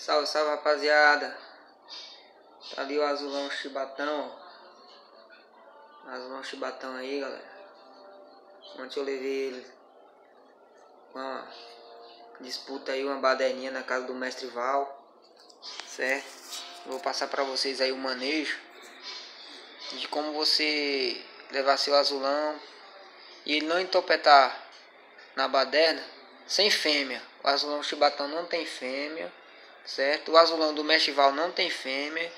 Salve, salve, rapaziada. Tá ali o azulão chibatão, ó. Azulão chibatão aí, galera. Ontem eu levei ele uma disputa aí, uma baderninha na casa do mestre Val, certo? Vou passar pra vocês aí o manejo de como você levar seu azulão e ele não entopetar na baderna sem fêmea. O azulão chibatão não tem fêmea, certo? O azulão do mestre Val não tem fêmea.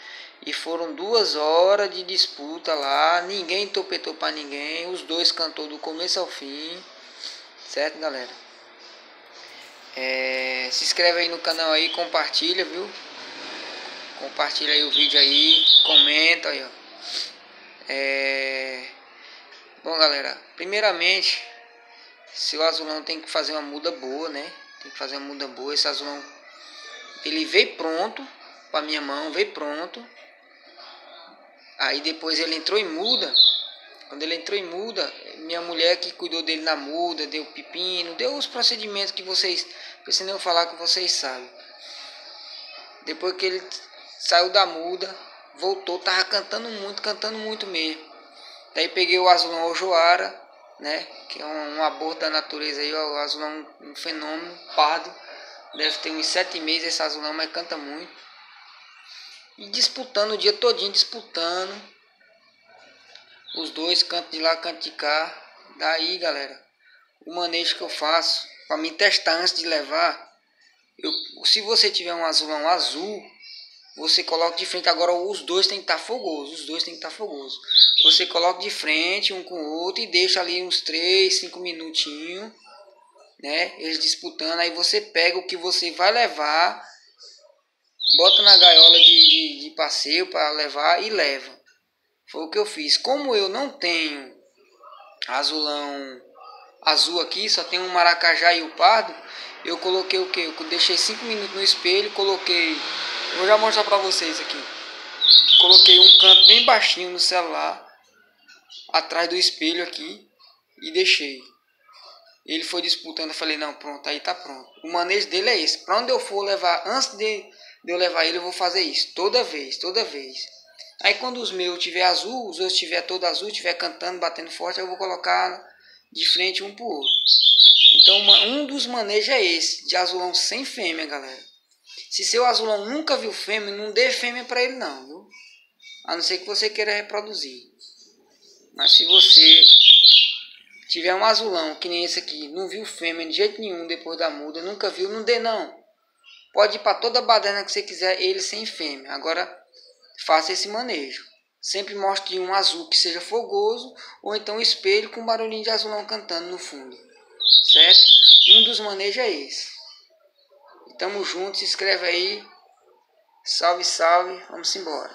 E foram 2 horas de disputa lá, ninguém topetou pra ninguém, os dois cantou do começo ao fim, certo, galera? Se inscreve aí no canal aí, compartilha, viu? Compartilha aí o vídeo aí, comenta aí, ó. Bom, galera, primeiramente, seu azulão tem que fazer uma muda boa, né? Tem que fazer uma muda boa. Esse azulão, ele veio pronto pra minha mão, veio pronto. Aí depois ele entrou em muda. Quando ele entrou em muda, minha mulher que cuidou dele na muda, deu pepino, deu os procedimentos que vocês, precisam nem falar que vocês sabem. Depois que ele saiu da muda, voltou, tava cantando muito mesmo. Daí peguei o azulão Ojoara, né, que é um aborto da natureza aí, o azulão, um fenômeno, pardo. Deve ter uns 7 meses esse azulão, mas canta muito. E disputando o dia todinho, disputando. Os dois, canto de lá, canto de cá. Daí, galera, o manejo que eu faço para me testar antes de levar, se você tiver um azulão azul, você coloca de frente. Agora os dois tem que estar fogosos, os dois tem que estar fogosos. Você coloca de frente um com o outro e deixa ali uns 3, 5 minutinhos, né? Eles disputando. Aí você pega o que você vai levar, bota na gaiola de passeio para levar e leva. Foi o que eu fiz. Como eu não tenho azulão azul aqui, só tem um maracajá e o pardo, eu coloquei o que? Eu deixei 5 minutos no espelho, coloquei, vou já mostrar pra vocês aqui. Coloquei um canto bem baixinho no celular, atrás do espelho aqui, e deixei. Ele foi disputando, eu falei, não, pronto, aí tá pronto. O manejo dele é esse. Pra onde eu for levar, antes de eu levar ele, eu vou fazer isso, toda vez. Aí quando os meus tiver azul, os outros tiver todo azul, tiver cantando, batendo forte, eu vou colocar de frente um pro outro. Então um dos manejos é esse, de azulão sem fêmea, galera. Se seu azulão nunca viu fêmea, não dê fêmea para ele não, viu? A não ser que você queira reproduzir. Mas se você tiver um azulão, que nem esse aqui, não viu fêmea de jeito nenhum depois da muda, nunca viu, não dê não. Pode ir para toda a baderna que você quiser, ele sem fêmea. Agora, faça esse manejo. Sempre mostre um azul que seja fogoso, ou então um espelho com barulhinho de azulão cantando no fundo. Certo? Um dos manejos é esse. Tamo junto, se inscreve aí. Salve, salve, vamos embora.